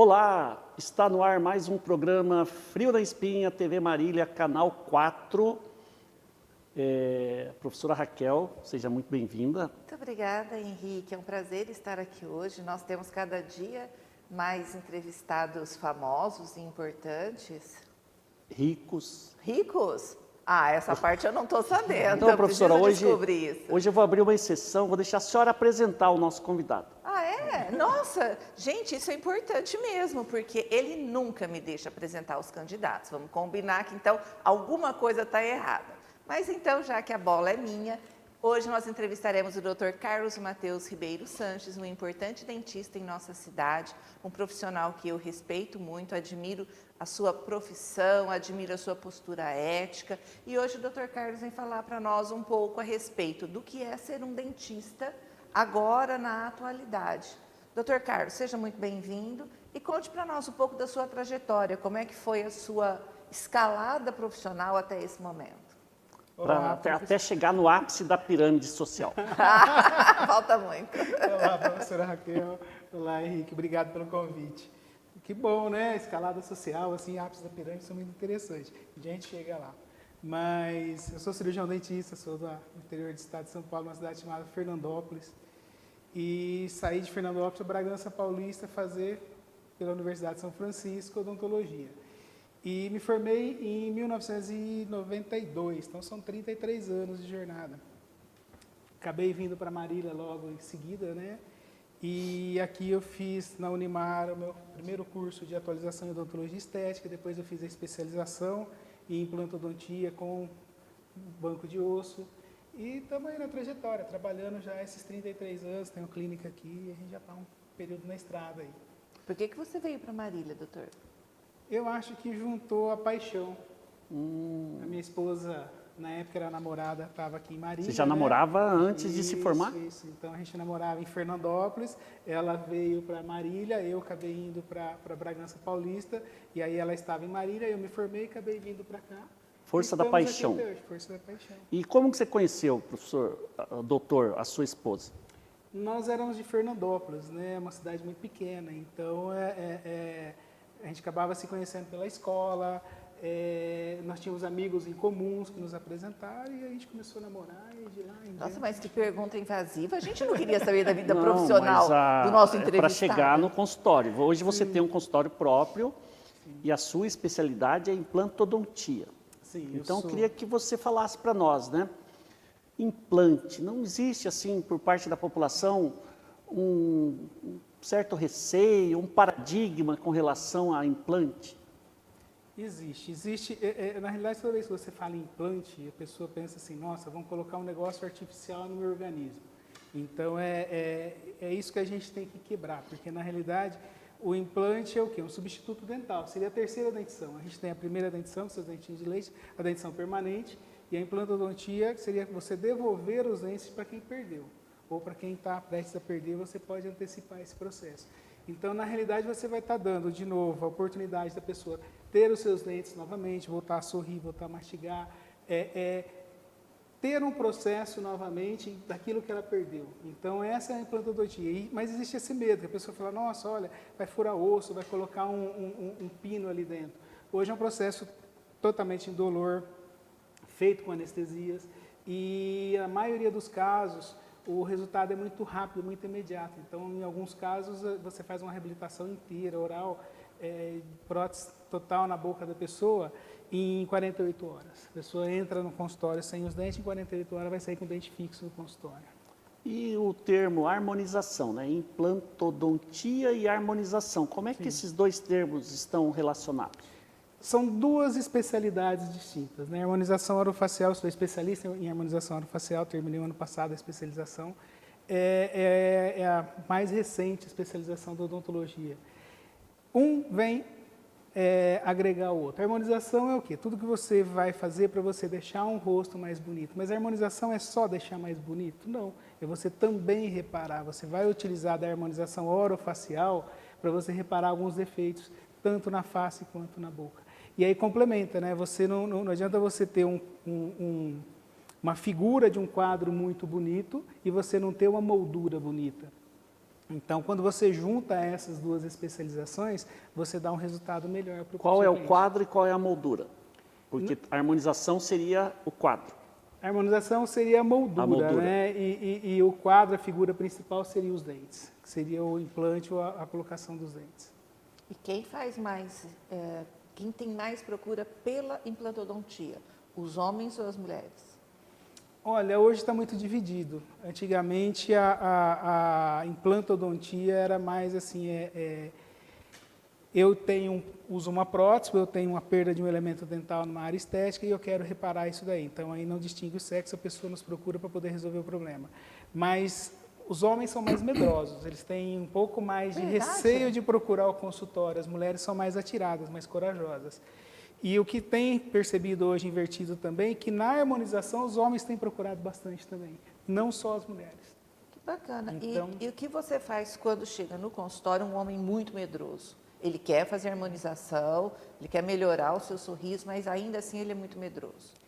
Olá, está no ar mais um programa Frio da Espinha, TV Marília, Canal 4. Professora Raquel, seja muito bem-vinda. Muito obrigada, Henrique. É um prazer estar aqui hoje. Nós temos cada dia mais entrevistados famosos e importantes. Ricos. Ricos? Ah, essa parte eu não estou sabendo. Então, professora, hoje eu vou abrir uma exceção, vou deixar a senhora apresentar o nosso convidado. Ah, é? Nossa, gente, isso é importante mesmo, porque ele nunca me deixa apresentar os candidatos. Vamos combinar que, então, alguma coisa está errada. Mas, então, já que a bola é minha, hoje nós entrevistaremos o Dr. Carlos Mateus Ribeiro Sanches, um importante dentista em nossa cidade, um profissional que eu respeito muito, admiro a sua profissão, admiro a sua postura ética. E hoje o Dr. Carlos vem falar para nós um pouco a respeito do que é ser um dentista agora na atualidade. Dr. Carlos, seja muito bem-vindo e conte para nós um pouco da sua trajetória, como é que foi a sua escalada profissional até esse momento. Até chegar no ápice da pirâmide social. Falta muito. Olá, professora Raquel. Olá, Henrique. Obrigado pelo convite. Que bom, né? Escalada social, assim, ápice da pirâmide são muito interessantes. A gente chega lá. Mas eu sou cirurgião dentista, sou do interior do estado de São Paulo, uma cidade chamada Fernandópolis. E saí de Fernandópolis para Bragança Paulista fazer, pela Universidade de São Francisco, odontologia. E me formei em 1992, então são 33 anos de jornada. Acabei vindo para Marília logo em seguida, né? E aqui eu fiz na Unimar o meu primeiro curso de atualização em odontologia estética, depois eu fiz a especialização em implantodontia com banco de osso. E estamos aí na trajetória, trabalhando já esses 33 anos, tenho clínica aqui e a gente já está um período na estrada aí. Por que você veio para Marília, doutor? Eu acho que juntou a paixão. A minha esposa, na época era namorada, estava aqui em Marília. Você já namorava antes de se formar? Isso. Então a gente namorava em Fernandópolis, ela veio para Marília, eu acabei indo para Bragança Paulista, e aí ela estava em Marília, eu me formei e acabei vindo para cá. Força da paixão. Aqui até hoje, força da paixão. E como que você conheceu, professor, doutor, a sua esposa? Nós éramos de Fernandópolis, né? Uma cidade muito pequena, então a gente acabava se conhecendo pela escola, nós tínhamos amigos em comuns que nos apresentaram e a gente começou a namorar e de lá em Nossa, diante. mas que pergunta invasiva. A gente não queria saber da vida Não, profissional mas do nosso é entrevistado. para chegar no consultório. Hoje você tem um consultório próprio e a sua especialidade é implantodontia. Sim, Então, eu queria que você falasse para nós, né? Implante, não existe, assim, por parte da população, um certo receio, um paradigma com relação a implante? Existe. Na realidade, toda vez que você fala em implante, a pessoa pensa assim, nossa, vamos colocar um negócio artificial no meu organismo. Então, é isso que a gente tem que quebrar, porque na realidade, o implante é o quê? Um substituto dental, seria a terceira dentição. A gente tem a primeira dentição, com seus dentinhos de leite, a dentição permanente, e a implantodontia seria você devolver os dentes para quem perdeu. Ou para quem está prestes a perder, você pode antecipar esse processo. Então, na realidade, você vai estar dando, de novo, a oportunidade da pessoa ter os seus dentes novamente, voltar a sorrir, voltar a mastigar, ter um processo novamente daquilo que ela perdeu. Então, essa é a implantodontia. Mas existe esse medo, que a pessoa fala, nossa, olha, vai furar osso, vai colocar um pino ali dentro. Hoje é um processo totalmente indolor, feito com anestesias, e a maioria dos casos, o resultado é muito rápido, muito imediato. Então, em alguns casos, você faz uma reabilitação inteira, oral, prótese total na boca da pessoa, em 48 horas. A pessoa entra no consultório sem os dentes, em 48 horas vai sair com o dente fixo no consultório. E o termo harmonização, né? Implantodontia e harmonização, como é que esses dois termos estão relacionados? São duas especialidades distintas, né? Harmonização orofacial, eu sou especialista em harmonização orofacial, terminei o ano passado a especialização. É a mais recente especialização da odontologia. Um vem agregar o outro. A harmonização é o quê? Tudo que você vai fazer para você deixar um rosto mais bonito. Mas a harmonização é só deixar mais bonito? Não. É você também reparar. Você vai utilizar da harmonização orofacial para você reparar alguns defeitos, tanto na face quanto na boca. E aí complementa, né? Você não adianta você ter uma figura de um quadro muito bonito e você não ter uma moldura bonita. Então, quando você junta essas duas especializações, você dá um resultado melhor para o Qual é o cliente. quadro e qual é a moldura? Porque a harmonização seria o quadro. A harmonização seria a moldura, né? E o quadro, a figura principal, seria os dentes, que seria o implante ou a colocação dos dentes. E quem faz mais, quem tem mais procura pela implantodontia? Os homens ou as mulheres? Olha, hoje está muito dividido. Antigamente a implantodontia era mais assim, uso uma prótese, eu tenho uma perda de um elemento dental numa área estética e eu quero reparar isso daí. Então aí não distingue o sexo, a pessoa nos procura para poder resolver o problema. Mas os homens são mais medrosos, eles têm um pouco mais de receio de procurar o consultório. As mulheres são mais atiradas, mais corajosas. E o que tem percebido hoje invertido também, que na harmonização os homens têm procurado bastante também, não só as mulheres. Que bacana. Então, E o que você faz quando chega no consultório um homem muito medroso? Ele quer fazer harmonização, ele quer melhorar o seu sorriso, mas ainda assim ele é muito medroso.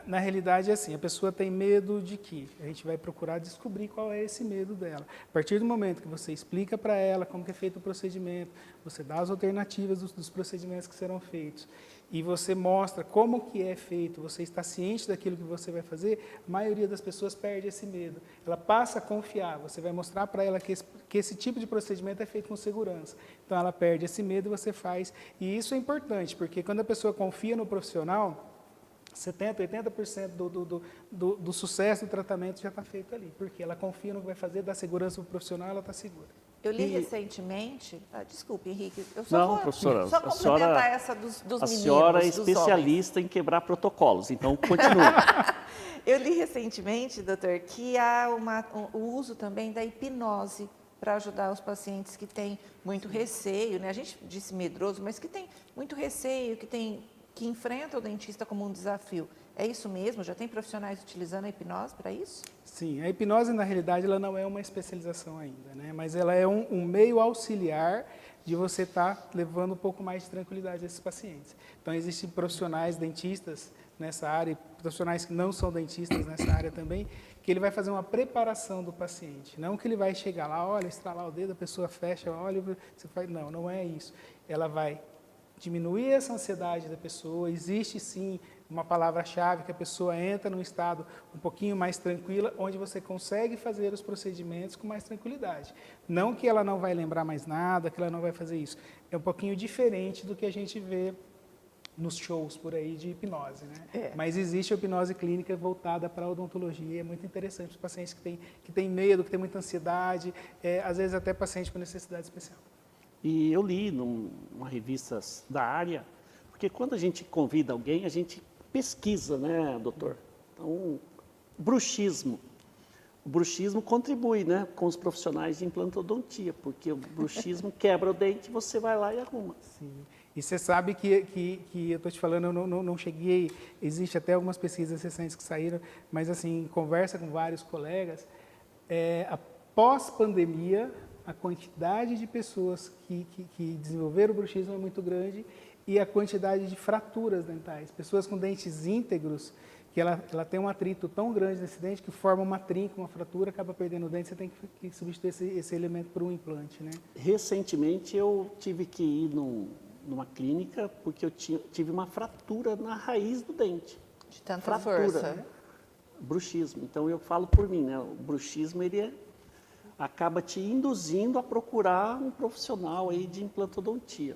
Na realidade, é assim, a pessoa tem medo de quê? A gente vai procurar descobrir qual é esse medo dela. A partir do momento que você explica para ela como que é feito o procedimento, você dá as alternativas dos procedimentos que serão feitos, e você mostra como que é feito, você está ciente daquilo que você vai fazer, a maioria das pessoas perde esse medo. Ela passa a confiar, você vai mostrar para ela que esse tipo de procedimento é feito com segurança. Então, ela perde esse medo e você faz. E isso é importante, porque quando a pessoa confia no profissional, 70%, 80% do sucesso do tratamento já está feito ali, porque ela confia no que vai fazer, dá segurança para o profissional, ela está segura. Eu li recentemente, desculpe, Henrique, eu Professora, só complementar essa dos a meninos, senhora é dos especialista em quebrar protocolos, então continue. Eu li recentemente, doutor, que há o uso também da hipnose para ajudar os pacientes que têm muito receio, né? A gente disse medroso, mas que tem muito receio, que enfrenta o dentista como um desafio. É isso mesmo? Já tem profissionais utilizando a hipnose para isso? Sim, a hipnose, na realidade, ela não é uma especialização ainda, né? Mas ela é um meio auxiliar de você estar levando um pouco mais de tranquilidade a esses pacientes. Então, existem profissionais dentistas nessa área, e profissionais que não são dentistas nessa área também, que ele vai fazer uma preparação do paciente. Não que ele vai chegar lá, olha, estralar o dedo, a pessoa fecha, olha, você faz... Não é isso. Ela vai diminuir essa ansiedade da pessoa, existe sim uma palavra-chave que a pessoa entra num estado um pouquinho mais tranquila, onde você consegue fazer os procedimentos com mais tranquilidade. Não que ela não vai lembrar mais nada, que ela não vai fazer isso. É um pouquinho diferente do que a gente vê nos shows por aí de hipnose, né? Mas existe a hipnose clínica voltada para a odontologia, é muito interessante para os pacientes que têm medo, que têm muita ansiedade, às vezes até paciente com necessidade especial. E eu li numa revista da área, porque quando a gente convida alguém, a gente pesquisa, né, doutor? Então, bruxismo. O bruxismo contribui, né, com os profissionais de implantodontia, porque o bruxismo quebra o dente, você vai lá e arruma. Sim. E você sabe que eu estou te falando, eu não cheguei, existe até algumas pesquisas recentes que saíram, mas assim, em conversa com vários colegas, após pandemia, a quantidade de pessoas que desenvolveram o bruxismo é muito grande e a quantidade de fraturas dentais. Pessoas com dentes íntegros, que ela tem um atrito tão grande nesse dente que forma uma trinca, uma fratura, acaba perdendo o dente, você tem que substituir esse elemento por um implante, né? Recentemente eu tive que ir numa clínica porque eu tive uma fratura na raiz do dente. De tanta fratura, força. Bruxismo. Então eu falo por mim, né? O bruxismo ele acaba te induzindo a procurar um profissional aí de implantodontia.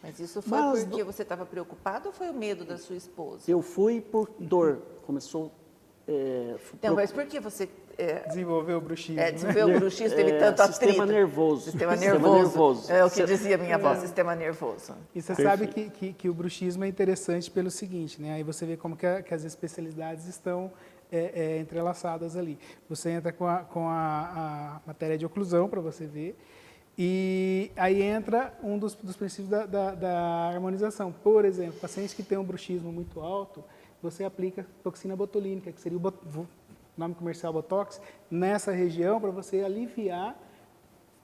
Mas isso foi porque você estava preocupado ou foi o medo da sua esposa? Eu fui por dor. Começou... Então, mas por que você... desenvolveu o bruxismo. Desenvolveu o bruxismo, teve tanto atrito. Sistema nervoso. Sistema nervoso. É o que dizia minha avó, sistema nervoso. E você sabe que o bruxismo é interessante pelo seguinte, né? Aí você vê como que as especialidades estão entrelaçadas ali. Você entra com a matéria de oclusão para você ver, e aí entra um dos princípios da harmonização. Por exemplo, pacientes que têm um bruxismo muito alto, você aplica toxina botulínica, que seria o nome comercial Botox, nessa região para você aliviar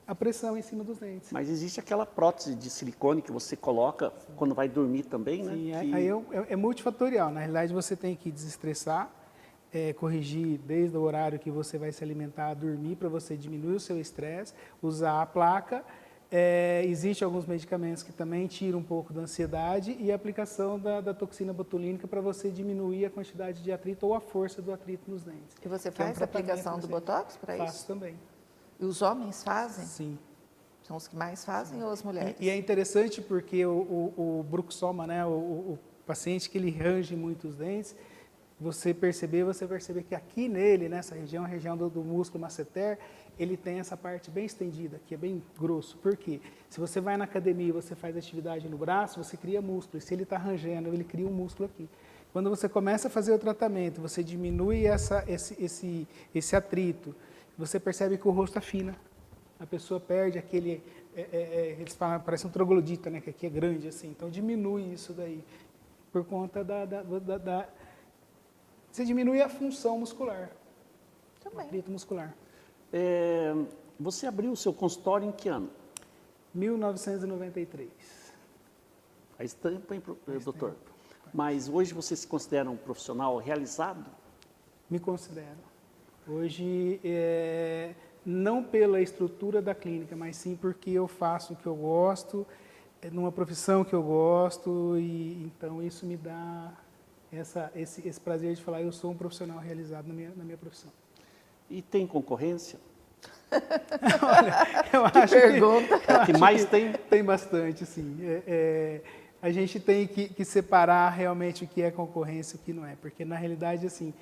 a pressão em cima dos dentes. Mas existe aquela prótese de silicone que você coloca quando vai dormir também, né? Sim, aí é multifatorial. Na realidade, você tem que desestressar, corrigir desde o horário que você vai se alimentar, dormir, para você diminuir o seu estresse, usar a placa. Existem alguns medicamentos que também tiram um pouco da ansiedade e a aplicação da toxina botulínica para você diminuir a quantidade de atrito ou a força do atrito nos dentes. E você Que é um faz a aplicação do tratamento, Botox para isso? Faço também. E os homens fazem? Sim. São os que mais fazem ou as mulheres? E é interessante porque o bruxoma, né, o paciente que ele range muito os dentes, você perceber que aqui nele, nessa região, a região do músculo masseter, ele tem essa parte bem estendida, que é bem grosso. Por quê? Se você vai na academia e você faz atividade no braço, você cria músculo. E se ele está rangendo, ele cria um músculo aqui. Quando você começa a fazer o tratamento, você diminui esse atrito, você percebe que o rosto afina. A pessoa perde aquele, eles falam, parece um troglodita, né, que aqui é grande assim. Então diminui isso daí, por conta você diminui a função muscular, o Também. atrito muscular. Você abriu o seu consultório em que ano? 1993. Faz tempo, hein, doutor? Mas hoje você se considera um profissional realizado? Me considero. Hoje, não pela estrutura da clínica, mas sim porque eu faço o que eu gosto, numa profissão que eu gosto, e então isso me dá esse prazer de falar, eu sou um profissional realizado na minha profissão. E tem concorrência? Olha, eu acho pergunta. Que mais tem? Tem bastante, sim. A gente tem que separar realmente o que é concorrência e o que não é, porque na realidade, assim,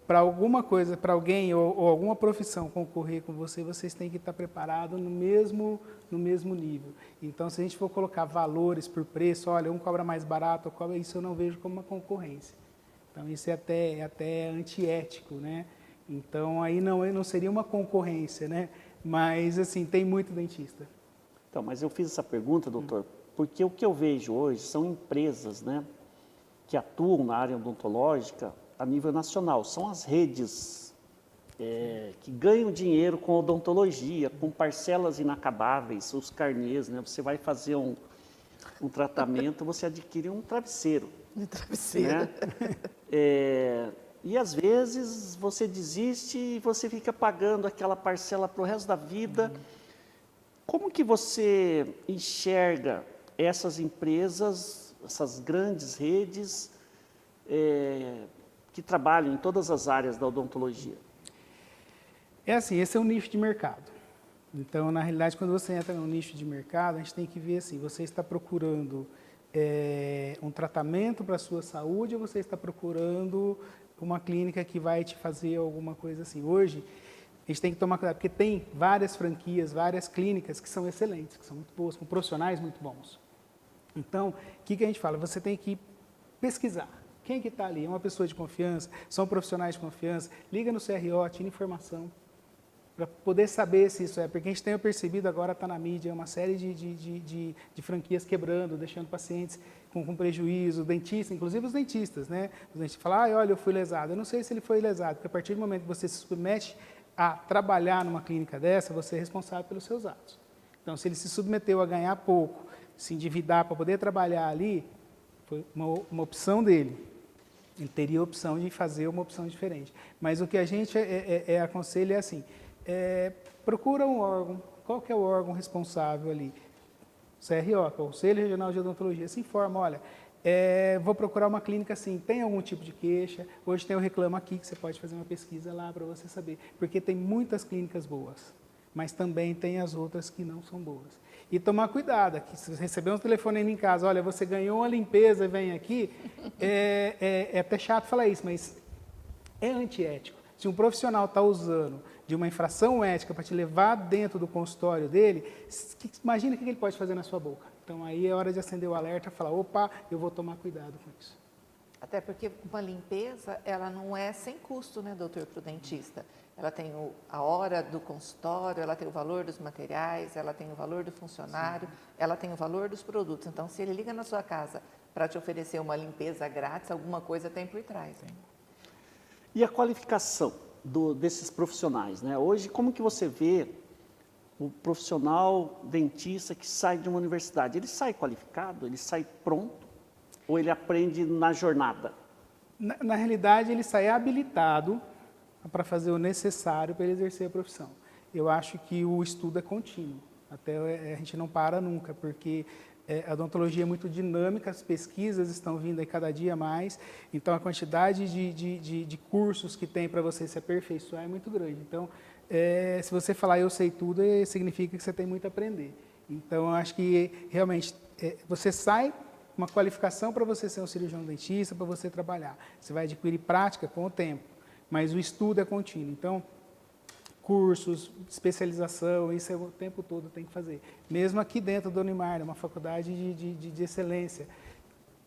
para alguma coisa, para alguém ou alguma profissão concorrer com você, vocês têm que estar preparados no mesmo nível. Então, se a gente for colocar valores por preço, olha, um cobra mais barato, isso eu não vejo como uma concorrência. Então, isso é até antiético, né? Então, aí não seria uma concorrência, né? Mas, assim, tem muito dentista. Então, mas eu fiz essa pergunta, doutor, porque o que eu vejo hoje são empresas, né, que atuam na área odontológica a nível nacional. São as redes que ganham dinheiro com odontologia, com parcelas inacabáveis, os carnês, né? Você vai fazer um tratamento, você adquire um travesseiro. De travesseiro. Né? E às vezes você desiste e você fica pagando aquela parcela para o resto da vida. Como que você enxerga essas empresas, essas grandes redes que trabalham em todas as áreas da odontologia? É assim, esse é um nicho de mercado. Então, na realidade, quando você entra no nicho de mercado, a gente tem que ver assim, você está procurando um tratamento para a sua saúde ou você está procurando uma clínica que vai te fazer alguma coisa assim. Hoje, a gente tem que tomar cuidado, porque tem várias franquias, várias clínicas que são excelentes, que são muito boas, com profissionais muito bons. Então, o que a gente fala? Você tem que pesquisar. Quem que está ali? É uma pessoa de confiança? São profissionais de confiança? Liga no CRO, tira informação, para poder saber se isso é. Porque a gente tem percebido, agora está na mídia, uma série de franquias quebrando, deixando pacientes com prejuízo, dentista, inclusive os dentistas, né? Os dentistas falam, olha, eu fui lesado. Eu não sei se ele foi lesado, porque a partir do momento que você se submete a trabalhar numa clínica dessa, você é responsável pelos seus atos. Então, se ele se submeteu a ganhar pouco, se endividar para poder trabalhar ali, foi uma opção dele. Ele teria a opção de fazer uma opção diferente. Mas o que a gente aconselha é assim, procura um órgão, qual que é o órgão responsável ali? CRO, que é o Conselho Regional de Odontologia, se informa, olha, vou procurar uma clínica assim, tem algum tipo de queixa? Hoje tem o Reclama Aqui, que você pode fazer uma pesquisa lá para você saber, porque tem muitas clínicas boas, mas também tem as outras que não são boas. E tomar cuidado, que se você receber um telefonema em casa, olha, você ganhou uma limpeza e vem aqui, é até chato falar isso, mas é antiético. Se um profissional está usando de uma infração ética para te levar dentro do consultório dele, imagina o que ele pode fazer na sua boca. Então, aí é hora de acender o alerta e falar, opa, eu vou tomar cuidado com isso. Até porque uma limpeza, ela não é sem custo, né, doutor, para o dentista. Ela tem a hora do consultório, ela tem o valor dos materiais, ela tem o valor do funcionário, sim, ela tem o valor dos produtos. Então, se ele liga na sua casa para te oferecer uma limpeza grátis, alguma coisa tem por trás. Né? E a qualificação desses profissionais, né? Hoje, como que você vê o profissional dentista que sai de uma universidade? Ele sai qualificado? Ele sai pronto? Ou ele aprende na jornada? Na realidade, ele sai habilitado para fazer o necessário para ele exercer a profissão. Eu acho que o estudo é contínuo, até a gente não para nunca, porque a odontologia é muito dinâmica, as pesquisas estão vindo aí cada dia mais, então a quantidade de cursos que tem para você se aperfeiçoar é muito grande. Então, se você falar eu sei tudo, significa que você tem muito a aprender. Então, eu acho que realmente você sai uma qualificação para você ser um cirurgião dentista, para você trabalhar. Você vai adquirir prática com o tempo, mas o estudo é contínuo. Então, cursos, especialização, isso o tempo todo tem que fazer. Mesmo aqui dentro do Unimar, uma faculdade de excelência,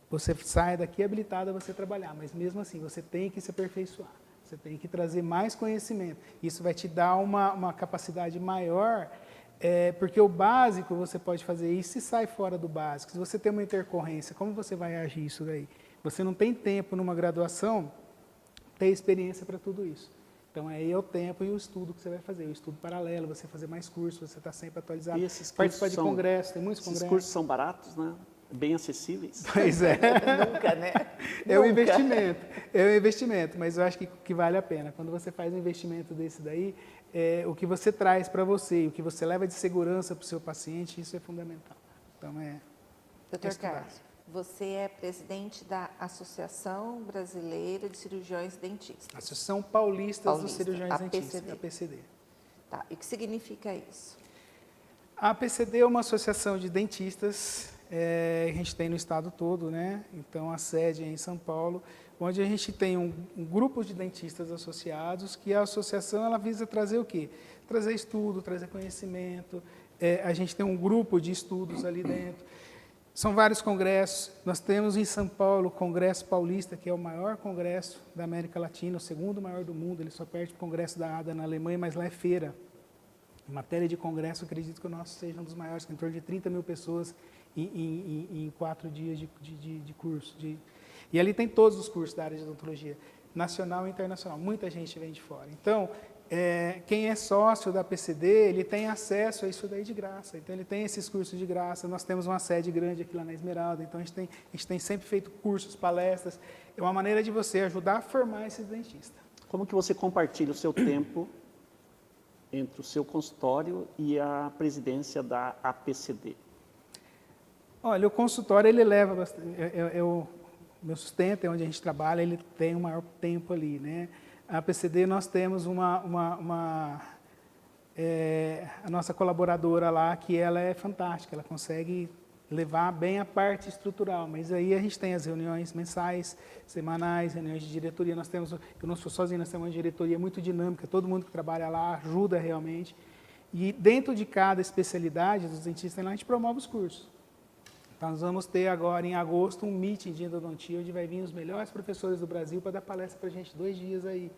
você sai daqui habilitado a você trabalhar, mas mesmo assim você tem que se aperfeiçoar, você tem que trazer mais conhecimento. Isso vai te dar uma capacidade maior, porque o básico você pode fazer isso e sai fora do básico. Se você tem uma intercorrência, como você vai agir isso daí? Você não tem tempo numa graduação, ter experiência para tudo isso. Então, aí é o tempo e o estudo que você vai fazer, o estudo paralelo, você fazer mais cursos, você está sempre atualizado. E esses participar de congressos, tem muitos congressos. Esses cursos são baratos, né? Bem acessíveis. Pois é. Nunca, né? É um investimento, mas eu acho que vale a pena. Quando você faz um investimento desse daí, o que você traz para você, o que você leva de segurança para o seu paciente, isso é fundamental. Então, Dr. Carlos, você é presidente da Associação Brasileira de Cirurgiões Dentistas. Associação Paulista dos Cirurgiões Dentistas, APCD. APCD. Tá, e o que significa isso? A APCD é uma associação de dentistas, a gente tem no estado todo, né? Então, a sede é em São Paulo, onde a gente tem um grupo de dentistas associados, que a associação ela visa trazer o quê? Trazer estudo, trazer conhecimento, a gente tem um grupo de estudos ali dentro. São vários congressos. Nós temos em São Paulo o Congresso Paulista, que é o maior congresso da América Latina, o segundo maior do mundo. Ele só perde o Congresso da ADA na Alemanha, mas lá é feira. Em matéria de congresso, eu acredito que o nosso seja um dos maiores, em torno de 30 mil pessoas em 4 dias de curso. E ali tem todos os cursos da área de odontologia, nacional e internacional. Muita gente vem de fora. Então, quem é sócio da PCD, ele tem acesso a isso daí de graça. Então, ele tem esses cursos de graça. Nós temos uma sede grande aqui lá na Esmeralda. Então, a gente tem sempre feito cursos, palestras. É uma maneira de você ajudar a formar esses dentistas. Como que você compartilha o seu tempo entre o seu consultório e a presidência da APCD? Olha, o consultório, ele leva bastante... o meu sustento, é onde a gente trabalha, ele tem um maior tempo ali, né? A APCD, nós temos a nossa colaboradora lá, que ela é fantástica, ela consegue levar bem a parte estrutural, mas aí a gente tem as reuniões mensais, semanais, reuniões de diretoria, eu não sou sozinho, nós temos uma diretoria muito dinâmica, todo mundo que trabalha lá ajuda realmente, e dentro de cada especialidade dos dentistas, a gente promove os cursos. Então, nós vamos ter agora, em agosto, um meeting de endodontia, onde vai vir os melhores professores do Brasil para dar palestra para a gente 2 dias aí.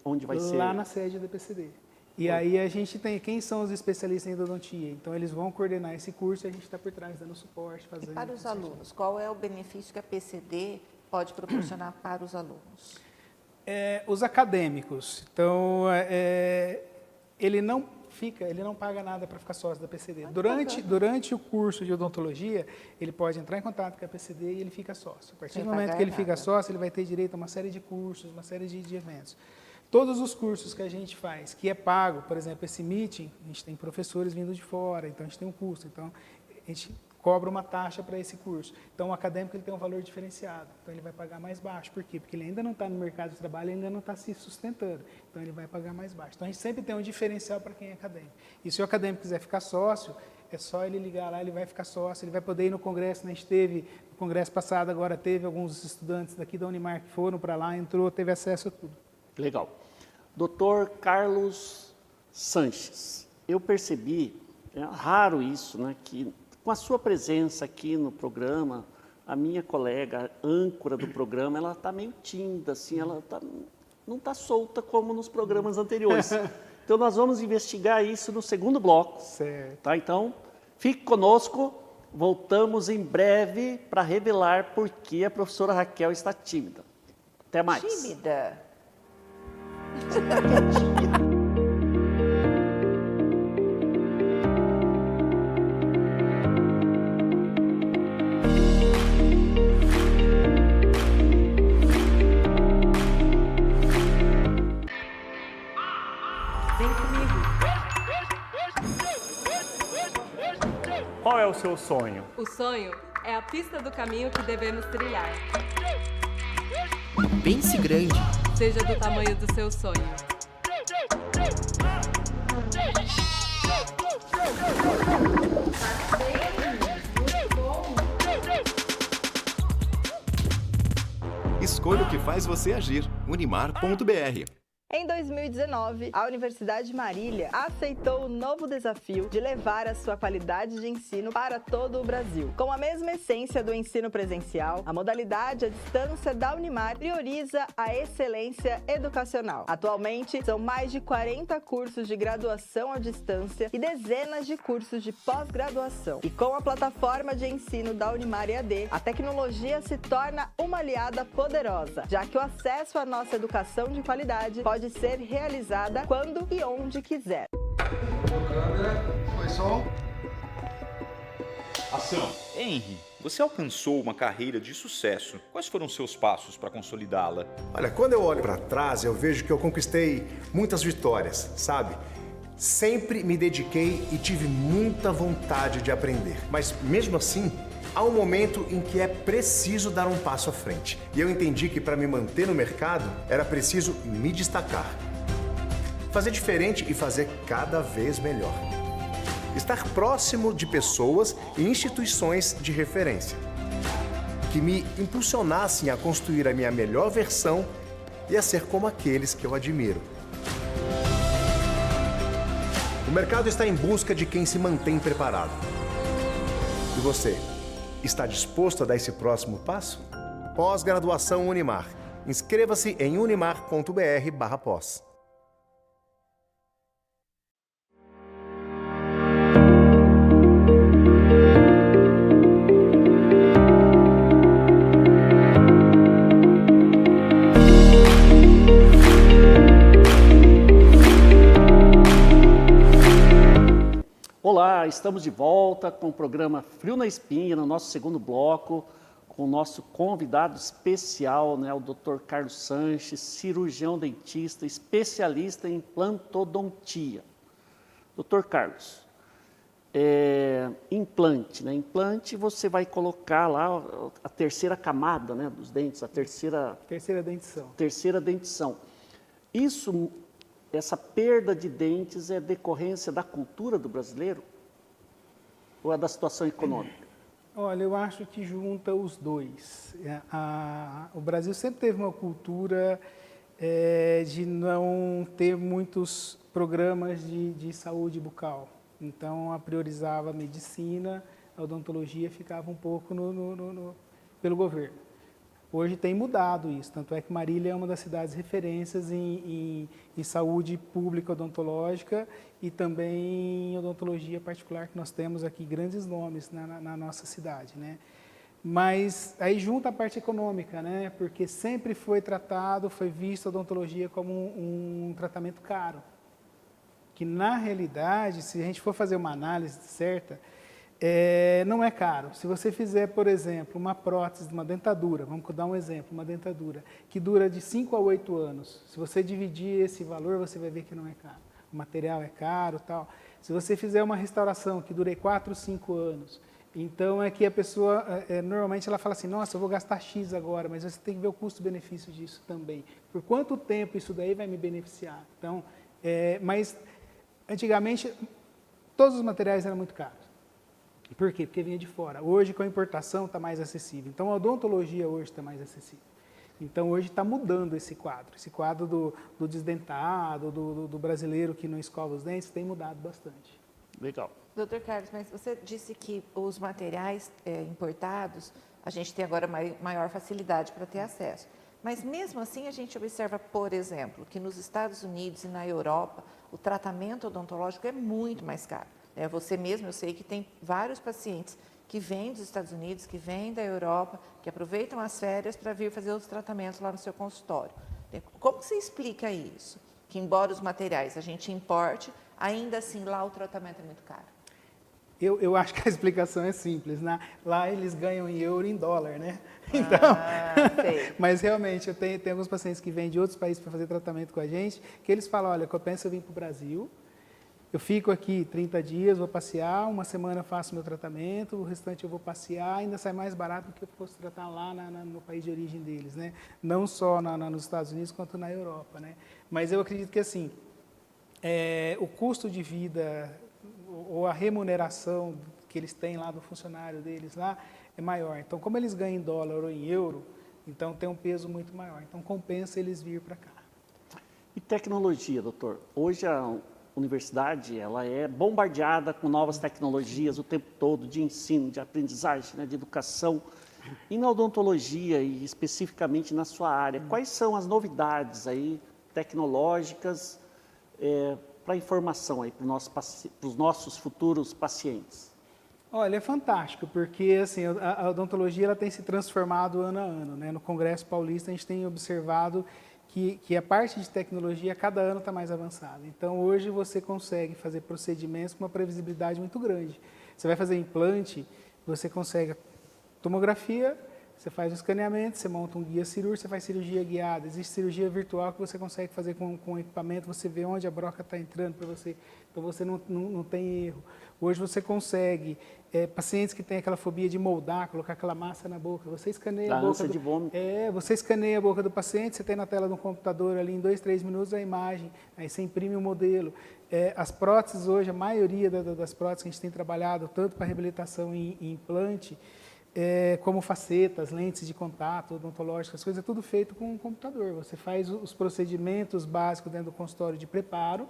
Onde vai ser? Lá na sede da PCD. E aí a gente tem quem são os especialistas em endodontia. Então, eles vão coordenar esse curso e a gente está por trás, dando suporte, fazendo... E para os alunos, qual é o benefício que a PCD pode proporcionar para os alunos? Os acadêmicos. Então, ele não paga nada para ficar sócio da PCD. Durante o curso de odontologia, ele pode entrar em contato com a PCD e ele fica sócio. A partir do momento que ele fica sócio, ele vai ter direito a uma série de cursos, uma série de eventos. Todos os cursos que a gente faz, que é pago, por exemplo, esse meeting, a gente tem professores vindo de fora, então a gente tem um custo, então a gente cobra uma taxa para esse curso. Então, o acadêmico ele tem um valor diferenciado, então ele vai pagar mais baixo. Por quê? Porque ele ainda não está no mercado de trabalho, ele ainda não está se sustentando, então ele vai pagar mais baixo. Então, a gente sempre tem um diferencial para quem é acadêmico. E se o acadêmico quiser ficar sócio, é só ele ligar lá, ele vai ficar sócio, ele vai poder ir no congresso, né? A gente teve, no congresso passado, agora teve alguns estudantes daqui da Unimar que foram para lá, entrou, teve acesso a tudo. Legal. Dr. Carlos Sanches, eu percebi, é raro isso, né, que com a sua presença aqui no programa, a minha colega, a âncora do programa, ela está meio tímida, assim, não está solta como nos programas anteriores. Então, nós vamos investigar isso no segundo bloco. Certo. Tá? Então, fique conosco, voltamos em breve para revelar por que a professora Raquel está tímida. Até mais. Tímida? qual é o seu sonho? O sonho é a pista do caminho que devemos trilhar. Pense grande. Seja do tamanho do seu sonho. Escolha o que faz você agir. Unimar.br. Em 2019, a Universidade Marília aceitou o novo desafio de levar a sua qualidade de ensino para todo o Brasil. Com a mesma essência do ensino presencial, a modalidade à distância da Unimar prioriza a excelência educacional. Atualmente, são mais de 40 cursos de graduação à distância e dezenas de cursos de pós-graduação. E com a plataforma de ensino da Unimar EAD, a tecnologia se torna uma aliada poderosa, já que o acesso à nossa educação de qualidade pode ser realizada quando e onde quiser. Câmera, foi som. Ação. Henry, você alcançou uma carreira de sucesso. Quais foram seus passos para consolidá-la? Olha, quando eu olho para trás, eu vejo que eu conquistei muitas vitórias, sabe? Sempre me dediquei e tive muita vontade de aprender. Mas mesmo assim, há um momento em que é preciso dar um passo à frente. E eu entendi que para me manter no mercado, era preciso me destacar. Fazer diferente e fazer cada vez melhor. Estar próximo de pessoas e instituições de referência. Que me impulsionassem a construir a minha melhor versão e a ser como aqueles que eu admiro. O mercado está em busca de quem se mantém preparado. E você? Está disposto a dar esse próximo passo? Pós-graduação Unimar. Inscreva-se em unimar.br/pós. Olá, estamos de volta com o programa Frio na Espinha, no nosso segundo bloco, com o nosso convidado especial, né, o Dr. Carlos Sanches, cirurgião dentista, especialista em implantodontia. Dr. Carlos, implante, né? Implante você vai colocar lá a terceira camada, né, dos dentes, a terceira dentição. Terceira dentição. Essa perda de dentes é decorrência da cultura do brasileiro ou é da situação econômica? Olha, eu acho que junta os dois. O Brasil sempre teve uma cultura de não ter muitos programas de saúde bucal. Então, priorizava a medicina, a odontologia ficava um pouco pelo governo. Hoje tem mudado isso, tanto é que Marília é uma das cidades referências em saúde pública odontológica e também em odontologia particular, que nós temos aqui grandes nomes na nossa cidade, né? Mas aí junta a parte econômica, né? Porque sempre foi visto a odontologia como um tratamento caro. Que na realidade, se a gente for fazer uma análise certa, não é caro. Se você fizer, por exemplo, uma prótese de uma dentadura, vamos dar um exemplo, uma dentadura que dura de 5 a 8 anos, se você dividir esse valor, você vai ver que não é caro. O material é caro, tal. Se você fizer uma restauração que dure 4, 5 anos, então é que a pessoa, normalmente ela fala assim, nossa, eu vou gastar X agora, mas você tem que ver o custo-benefício disso também. Por quanto tempo isso daí vai me beneficiar? Então, mas antigamente todos os materiais eram muito caros. Por quê? Porque vinha de fora. Hoje, com a importação, está mais acessível. Então, a odontologia hoje está mais acessível. Então, hoje está mudando esse quadro. Esse quadro do desdentado, do brasileiro que não escova os dentes, tem mudado bastante. Legal. Doutor Carlos, mas você disse que os materiais importados, a gente tem agora maior facilidade para ter acesso. Mas, mesmo assim, a gente observa, por exemplo, que nos Estados Unidos e na Europa, o tratamento odontológico é muito mais caro. Você mesmo, eu sei que tem vários pacientes que vêm dos Estados Unidos, que vêm da Europa, que aproveitam as férias para vir fazer os tratamentos lá no seu consultório. Como você explica isso? Que embora os materiais a gente importe, ainda assim lá o tratamento é muito caro. Eu acho que a explicação é simples, né? Lá eles ganham em euro e em dólar, né? Então, mas realmente, eu tenho alguns pacientes que vêm de outros países para fazer tratamento com a gente, que eles falam, olha, eu penso em vir para o Brasil, eu fico aqui 30 dias, vou passear, uma semana eu faço meu tratamento, o restante eu vou passear, ainda sai mais barato do que eu fosse tratar lá no país de origem deles, né? Não só nos Estados Unidos, quanto na Europa, né? Mas eu acredito que, assim, o custo de vida ou a remuneração que eles têm lá do funcionário deles lá é maior. Então, como eles ganham em dólar ou em euro, então tem um peso muito maior. Então, compensa eles vir para cá. E tecnologia, doutor? Hoje a universidade ela é bombardeada com novas tecnologias o tempo todo, de ensino, de aprendizagem, né, de educação. E na odontologia, e especificamente na sua área, quais são as novidades aí tecnológicas para informação aí para os nossos futuros pacientes? Olha, é fantástico, porque assim, a odontologia ela tem se transformado ano a ano, né? No Congresso Paulista a gente tem observado que a parte de tecnologia cada ano está mais avançada. Então hoje você consegue fazer procedimentos com uma previsibilidade muito grande. Você vai fazer implante, você consegue tomografia, você faz o escaneamento, você monta um guia cirúrgico, você faz cirurgia guiada. Existe cirurgia virtual que você consegue fazer com equipamento, você vê onde a broca está entrando para você, então você não tem erro. Hoje você consegue, pacientes que têm aquela fobia de moldar, colocar aquela massa na boca, você escaneia a boca de vômito. você escaneia a boca do paciente, você tem na tela do computador ali em 2, 3 minutos a imagem, aí você imprime o modelo. As próteses hoje, a maioria das próteses que a gente tem trabalhado, tanto para reabilitação e implante, como facetas, lentes de contato, odontológicas, coisas, é tudo feito com um computador. Você faz os procedimentos básicos dentro do consultório de preparo,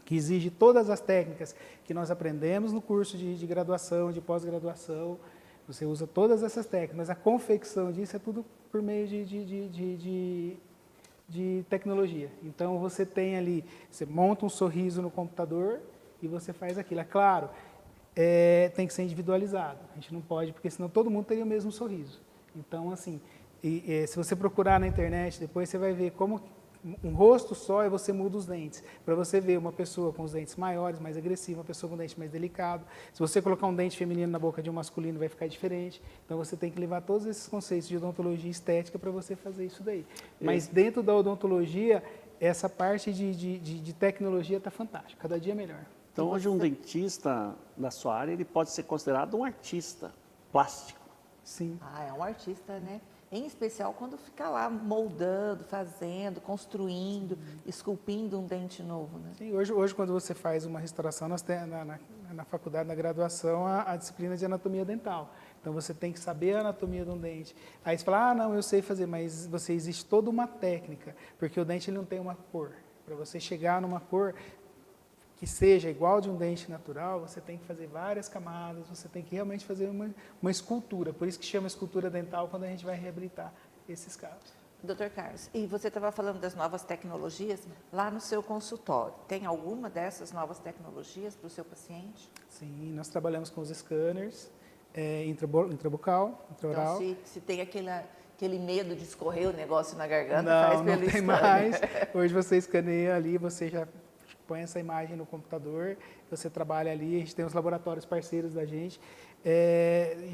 que exige todas as técnicas que nós aprendemos no curso de graduação, de pós-graduação. Você usa todas essas técnicas, mas a confecção disso é tudo por meio de tecnologia. Então, você tem ali, você monta um sorriso no computador e você faz aquilo. É claro, tem que ser individualizado. A gente não pode, porque senão todo mundo teria o mesmo sorriso. Então, assim, se você procurar na internet, depois você vai ver como um rosto só e você muda os dentes. Para você ver uma pessoa com os dentes maiores, mais agressiva, uma pessoa com dente mais delicado. Se você colocar um dente feminino na boca de um masculino, vai ficar diferente. Então, você tem que levar todos esses conceitos de odontologia estética para você fazer isso daí. Mas dentro da odontologia, essa parte de tecnologia está fantástica. Cada dia melhor. Então, hoje um dentista da sua área, ele pode ser considerado um artista plástico. Sim. É um artista, né? Em especial quando fica lá moldando, fazendo, construindo, esculpindo um dente novo, né? Sim, hoje quando você faz uma restauração, nós temos na faculdade, na graduação, a disciplina de anatomia dental. Então, você tem que saber a anatomia de um dente. Aí você fala, não, eu sei fazer, mas existe toda uma técnica, porque o dente ele não tem uma cor. Para você chegar numa cor que seja igual de um dente natural, você tem que fazer várias camadas, você tem que realmente fazer uma escultura. Por isso que chama escultura dental quando a gente vai reabilitar esses casos. Dr. Carlos, e você estava falando das novas tecnologias lá no seu consultório. Tem alguma dessas novas tecnologias para o seu paciente? Sim, nós trabalhamos com os scanners, intrabucal, intraoral. Então, se tem aquele medo de escorrer o negócio na garganta, não tem mais. Hoje você escaneia ali, você já põe essa imagem no computador, você trabalha ali, a gente tem os laboratórios parceiros da gente.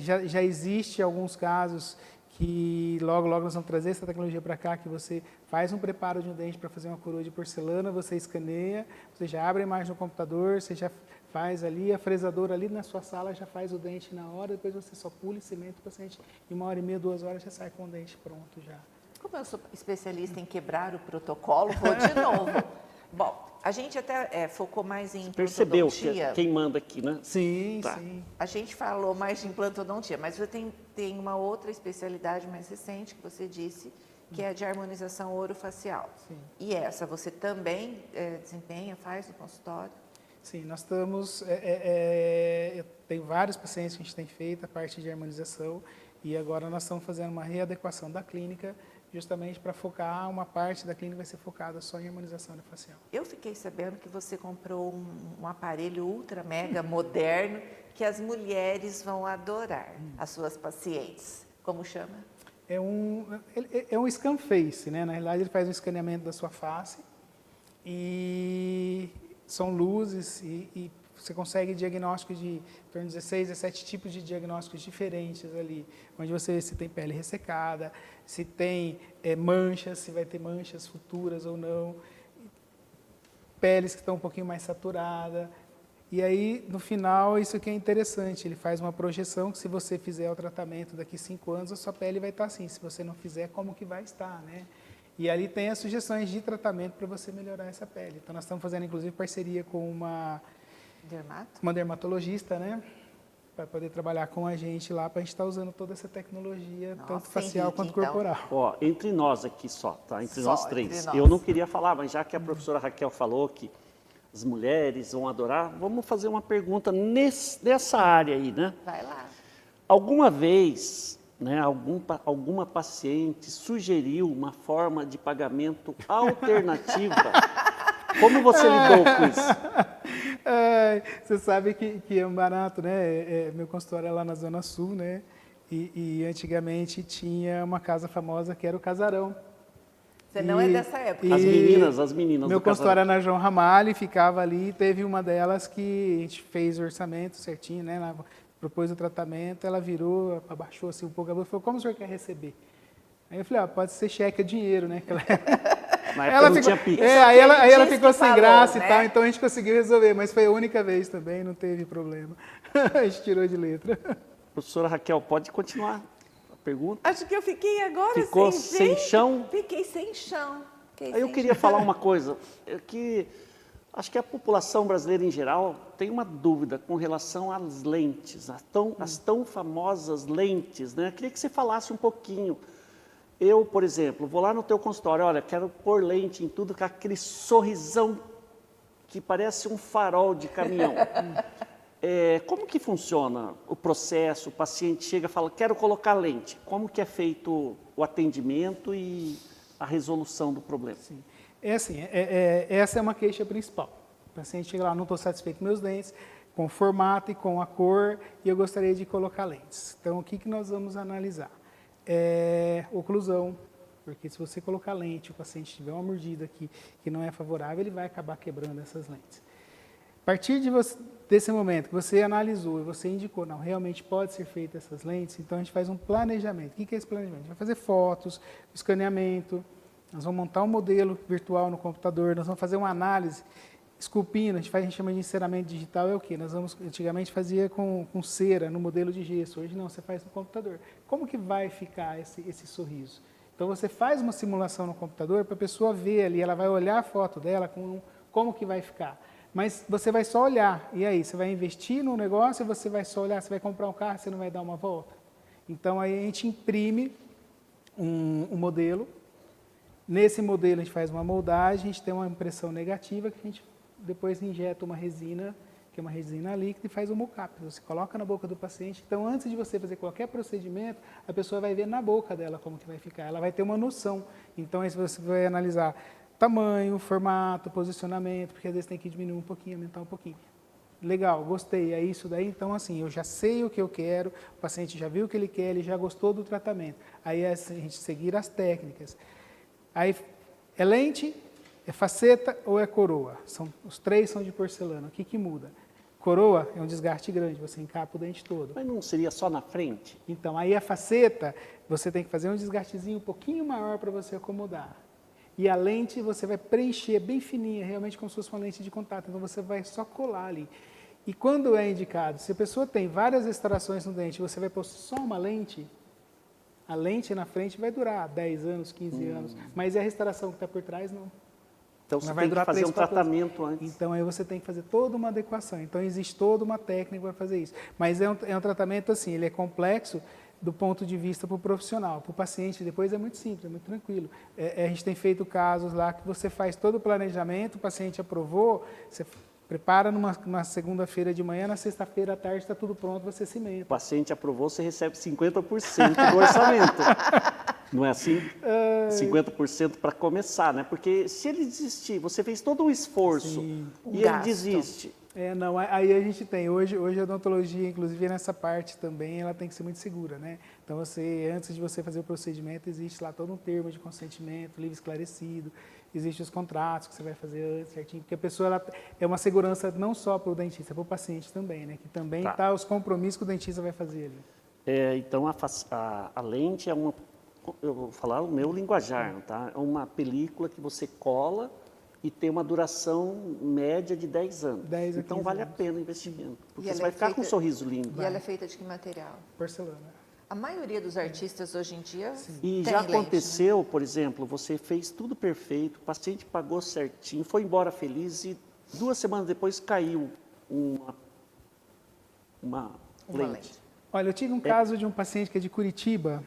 Já existe alguns casos que logo nós vamos trazer essa tecnologia para cá, que você faz um preparo de um dente para fazer uma coroa de porcelana, você escaneia, você já abre a imagem no computador, você já faz ali, a fresadora ali na sua sala já faz o dente na hora, depois você só pula e cimenta o paciente, em 1h30, 2 horas já sai com o dente pronto já. Como eu sou especialista em quebrar o protocolo, vou de novo. Bom, a gente até focou mais em implantodontia. Percebeu quem manda aqui, né? Sim, Tá. sim. A gente falou mais de implantodontia, mas você tem uma outra especialidade mais recente que você disse, que é a de harmonização orofacial. Sim. E essa você também desempenha, faz no consultório? Sim, nós estamos... tem vários pacientes que a gente tem feito a parte de harmonização e agora nós estamos fazendo uma readequação da clínica justamente para focar, uma parte da clínica vai ser focada só em harmonização orofacial. Eu fiquei sabendo que você comprou um aparelho ultra mega moderno que as mulheres vão adorar, as suas pacientes. Como chama? É um scan face, né? Na realidade ele faz um escaneamento da sua face e são luzes e você consegue diagnóstico de em torno de 16, 17 tipos de diagnósticos diferentes ali, onde você vê se tem pele ressecada, se tem manchas, se vai ter manchas futuras ou não. peles que estão um pouquinho mais saturadas. E aí, no final, isso aqui é interessante, ele faz uma projeção que se você fizer o tratamento daqui 5 anos, a sua pele vai estar assim. Se você não fizer, como que vai estar, né? E ali tem as sugestões de tratamento para você melhorar essa pele. Então, nós estamos fazendo, inclusive, parceria com uma dermatologista, né? Para poder trabalhar com a gente lá, para a gente estar usando toda essa tecnologia, tanto facial Henrique, quanto então. corporal. Ó, entre nós aqui só, tá? Entre Só nós entre três. nós. Eu não queria falar, mas já que a professora Raquel falou que as mulheres vão adorar, vamos fazer uma pergunta nessa área aí, né? Vai lá. Alguma vez, né, alguma paciente sugeriu uma forma de pagamento alternativa? Como você lidou com isso? Você sabe que é um barato, né? Meu consultório é lá na Zona Sul, né? E antigamente tinha uma casa famosa que era o Casarão. Você não é dessa época. As meninas Meu do consultório Casarão. era na João Ramalho, ficava ali, teve uma delas que a gente fez o orçamento certinho, né? Ela propôs o tratamento, ela virou, abaixou assim um pouco a voz e falou, como o senhor quer receber? Aí eu falei, pode ser cheque ou dinheiro, né? Na época não tinha Pix. Aí ela disse ficou que sem falou, graça né? e tal, então a gente conseguiu resolver, mas foi a única vez também, não teve problema. A gente tirou de letra. Professora Raquel, pode continuar a pergunta? Acho que eu fiquei agora Ficou sem sem jeito. chão? Fiquei sem chão. Aí eu queria falar uma coisa, que acho que a população brasileira em geral tem uma dúvida com relação às lentes, as tão famosas lentes, né? Eu queria que você falasse um pouquinho. Eu, por exemplo, vou lá no teu consultório, olha, quero pôr lente em tudo com aquele sorrisão que parece um farol de caminhão. Como que funciona o processo? O paciente chega e fala, quero colocar lente. Como que é feito o atendimento e a resolução do problema? Sim. Essa é uma queixa principal. O paciente chega lá, não estou satisfeito com meus dentes, com o formato e com a cor, e eu gostaria de colocar lentes. Então, o que nós vamos analisar? Oclusão, porque se você colocar lente, o paciente tiver uma mordida aqui que não é favorável, ele vai acabar quebrando essas lentes. A partir desse momento que você analisou e você indicou, não, realmente pode ser feita essas lentes, então a gente faz um planejamento. O que é esse planejamento? A gente vai fazer fotos, escaneamento, nós vamos montar um modelo virtual no computador, nós vamos fazer uma análise esculpindo, a gente chama de enceramento digital, é o quê? Antigamente fazia com cera, no modelo de gesso, hoje não, você faz no computador. Como que vai ficar esse sorriso? Então você faz uma simulação no computador para a pessoa ver ali, ela vai olhar a foto dela, como que vai ficar. Mas você vai só olhar, e aí, você vai investir no negócio, você vai só olhar, você vai comprar um carro, você não vai dar uma volta? Então aí a gente imprime um modelo, nesse modelo a gente faz uma moldagem, a gente tem uma impressão negativa que a gente depois injeta uma resina, que é uma resina líquida, e faz o mocap. Você coloca na boca do paciente. Então, antes de você fazer qualquer procedimento, a pessoa vai ver na boca dela como que vai ficar. Ela vai ter uma noção. Então, aí você vai analisar tamanho, formato, posicionamento, porque às vezes tem que diminuir um pouquinho, aumentar um pouquinho. Legal, gostei, é isso daí. Então, assim, eu já sei o que eu quero, o paciente já viu o que ele quer, ele já gostou do tratamento. Aí é a gente seguir as técnicas. Aí, é lente, é faceta ou é coroa? Os três são de porcelana. O que muda? Coroa é um desgaste grande, você encapa o dente todo. Mas não seria só na frente? Então, aí a faceta, você tem que fazer um desgastezinho um pouquinho maior para você acomodar. E a lente você vai preencher bem fininha, realmente como se fosse uma lente de contato. Então, você vai só colar ali. E quando é indicado, se a pessoa tem várias extrações no dente, você vai pôr só uma lente, a lente na frente vai durar 10 anos, 15 anos. Mas a restauração que está por trás, não. Então, você tem que fazer um tratamento antes. Então, aí você tem que fazer toda uma adequação. Então, existe toda uma técnica para fazer isso. Mas é um tratamento assim, ele é complexo do ponto de vista para o profissional. Para o paciente, depois é muito simples, é muito tranquilo. A gente tem feito casos lá que você faz todo o planejamento, o paciente aprovou, você prepara numa segunda-feira de manhã, na sexta-feira à tarde está tudo pronto, você cimenta. O paciente aprovou, você recebe 50% do orçamento. Não é assim? 50% para começar, né? Porque se ele desistir, você fez todo um esforço e ele desiste. Não, aí a gente tem, hoje a odontologia, inclusive nessa parte também, ela tem que ser muito segura, né? Então antes de você fazer o procedimento, existe lá todo um termo de consentimento, livre esclarecido, existem os contratos que você vai fazer antes, certinho, porque a pessoa, ela é uma segurança não só para o dentista, é para o paciente também, né? Que também tá os compromissos que o dentista vai fazer ali. Então a lente é uma, eu vou falar o meu linguajar, tá? É uma película que você cola e tem uma duração média de 10 anos. 10 a então 15 vale anos. a pena o investimento, porque ela você vai é ficar com um feita- sorriso lindo. E ela é feita de que material? Porcelana. A maioria dos artistas hoje em dia E tem já lente, né? aconteceu, por exemplo, você fez tudo perfeito, o paciente pagou certinho, foi embora feliz e 2 semanas depois caiu uma Uma lente. lente. Olha, eu tive um caso de um paciente que é de Curitiba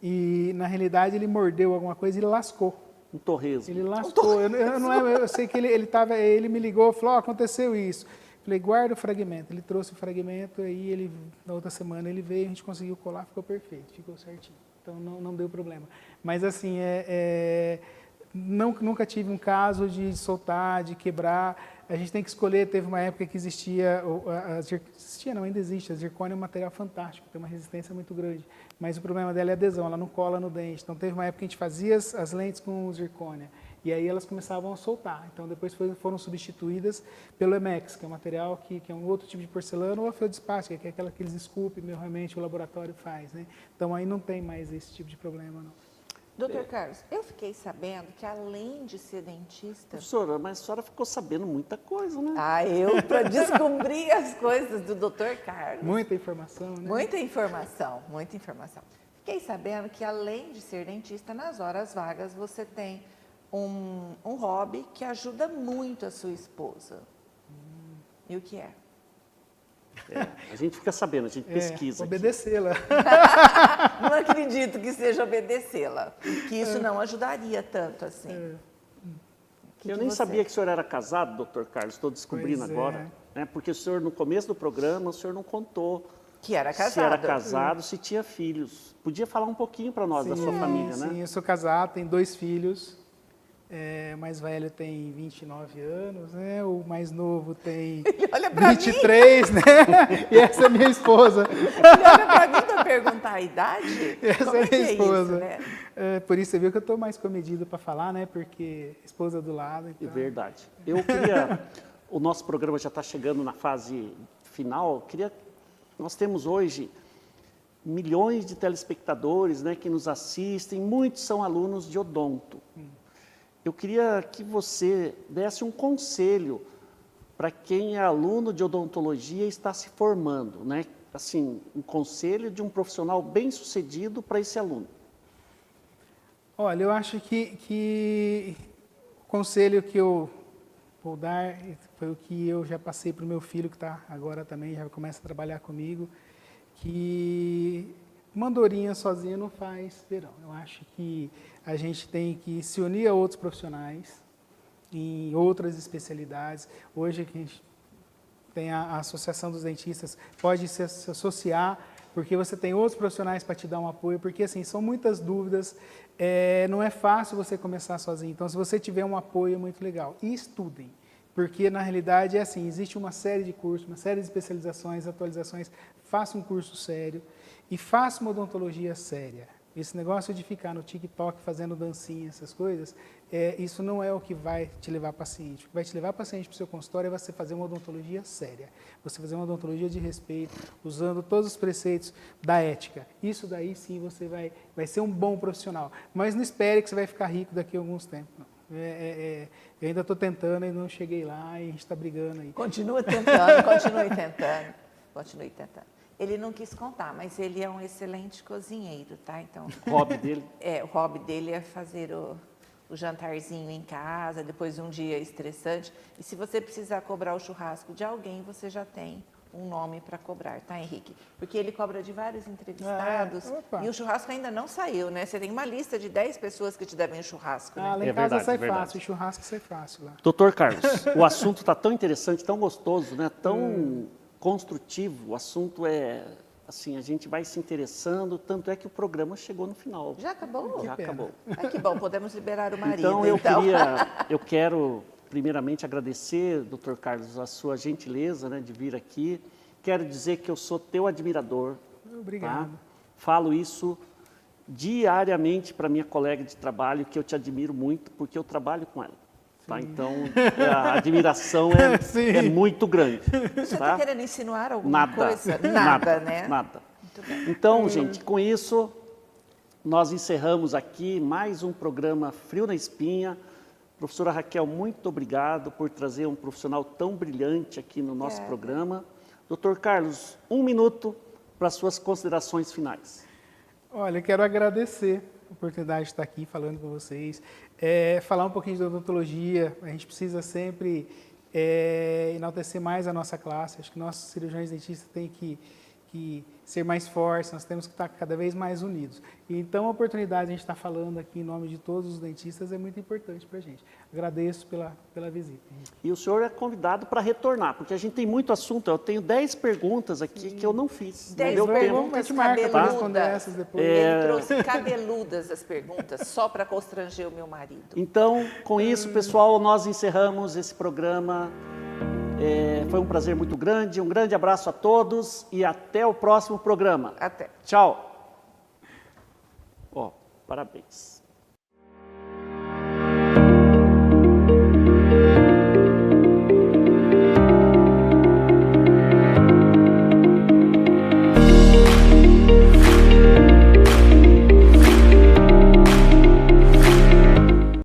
e, na realidade, ele mordeu alguma coisa e ele lascou. Um torresmo. Ele lascou. Eu sei que ele me ligou e falou, "Ó, aconteceu isso. Falei, guarda o fragmento. Ele trouxe o fragmento, aí ele, na outra semana ele veio, a gente conseguiu colar, ficou perfeito, ficou certinho. Então não deu problema. Mas assim, nunca tive um caso de soltar, de quebrar. A gente tem que escolher, teve uma época que ainda existe, a zircônia é um material fantástico, tem uma resistência muito grande. Mas o problema dela é a adesão, ela não cola no dente. Então teve uma época que a gente fazia as lentes com zircônia. E aí elas começavam a soltar. Então depois foram substituídas pelo Emex, que é um material que é um outro tipo de porcelana, ou a feldspática, que é aquela que eles esculpem, realmente o laboratório faz, né? Então aí não tem mais esse tipo de problema, não. Doutor Carlos, eu fiquei sabendo que além de ser dentista... Professora, mas a senhora ficou sabendo muita coisa, né? eu para descobrir as coisas do doutor Carlos. Muita informação, né? Muita informação, muita informação. Fiquei sabendo que além de ser dentista, nas horas vagas você tem um hobby que ajuda muito a sua esposa. E o que é? A gente fica sabendo, a gente pesquisa. aqui. Obedecê-la. Não acredito que seja obedecê-la, que isso não ajudaria tanto assim. Eu nem sabia que o senhor era casado, doutor Carlos, estou descobrindo Pois é. agora. Né? Porque o senhor, no começo do programa, o senhor não contou Que era casado. se era casado, se tinha filhos. Podia falar um pouquinho para nós da sua família, né? Sim, eu sou casado, tenho 2 filhos. O mais velho tem 29 anos, né? O mais novo tem Olha pra 23, né? E essa é minha esposa. Ele olha pra mim para perguntar a idade? Essa Como é é que minha é esposa. isso, né? Por isso você viu que eu estou mais comedido para falar, né? Porque esposa do lado. É Então... verdade. Eu queria... O nosso programa já está chegando na fase final. Nós temos hoje milhões de telespectadores, né, que nos assistem. Muitos são alunos de odonto. Eu queria que você desse um conselho para quem é aluno de odontologia e está se formando, né? Assim, um conselho de um profissional bem-sucedido para esse aluno. Olha, eu acho que o conselho que eu vou dar foi o que eu já passei para o meu filho, que está agora também, já começa a trabalhar comigo, que uma andorinha sozinha não faz verão. Eu acho que a gente tem que se unir a outros profissionais em outras especialidades. Hoje que a gente tem a Associação dos Dentistas, pode se associar, porque você tem outros profissionais para te dar um apoio, porque assim, são muitas dúvidas, não é fácil você começar sozinho. Então, se você tiver um apoio, é muito legal. E estudem, porque na realidade é assim, existe uma série de cursos, uma série de especializações, atualizações. Faça um curso sério e faça uma odontologia séria. Esse negócio de ficar no TikTok fazendo dancinha, essas coisas, isso não é o que vai te levar paciente. O que vai te levar paciente para o seu consultório é você fazer uma odontologia séria. Você fazer uma odontologia de respeito, usando todos os preceitos da ética. Isso daí sim você vai ser um bom profissional. Mas não espere que você vai ficar rico daqui a alguns tempos. Não. Eu ainda estou tentando, ainda não cheguei lá e a gente está brigando aí. Continua tentando, continue tentando, continue tentando. Ele não quis contar, mas ele é um excelente cozinheiro, tá? Então, O hobby dele? o hobby dele é fazer o jantarzinho em casa, depois de um dia estressante. E se você precisar cobrar o churrasco de alguém, você já tem um nome para cobrar, tá, Henrique? Porque ele cobra de vários entrevistados e o churrasco ainda não saiu, né? Você tem uma lista de 10 pessoas que te devem o churrasco, né? Lá em casa sai fácil, o churrasco sai fácil lá. Doutor Carlos, o assunto está tão interessante, tão gostoso, né? Tão construtivo, o assunto assim, a gente vai se interessando, tanto é que o programa chegou no final. Já acabou? Já acabou. Ah, que bom, podemos liberar o marido, Então, eu quero primeiramente agradecer, doutor Carlos, a sua gentileza, né, de vir aqui. Quero dizer que eu sou teu admirador. Obrigado. Tá? Falo isso diariamente para minha colega de trabalho, que eu te admiro muito, porque eu trabalho com ela. Tá? Então, a admiração é muito grande. Você está querendo insinuar alguma coisa? Nada, né? Nada. Então, gente, com isso, nós encerramos aqui mais um programa Frio na Espinha. Professora Raquel, muito obrigado por trazer um profissional tão brilhante aqui no nosso programa. Doutor Carlos, 1 minuto para suas considerações finais. Olha, quero agradecer a oportunidade de estar aqui falando com vocês, falar um pouquinho de odontologia. A gente precisa sempre enaltecer mais a nossa classe. Acho que nossos cirurgiões dentistas têm que ser mais fortes, nós temos que estar cada vez mais unidos. E então a oportunidade de a gente estar falando aqui em nome de todos os dentistas é muito importante para a gente. Agradeço pela visita. E o senhor é convidado para retornar, porque a gente tem muito assunto. Eu tenho 10 perguntas aqui que eu não fiz. 10 não deu tempo. perguntas essas depois. Ele trouxe cabeludas as perguntas, só para constranger o meu marido. Então, com isso, pessoal, nós encerramos esse programa. Foi um prazer muito grande. Um grande abraço a todos e até o próximo programa. Até. Tchau. Parabéns.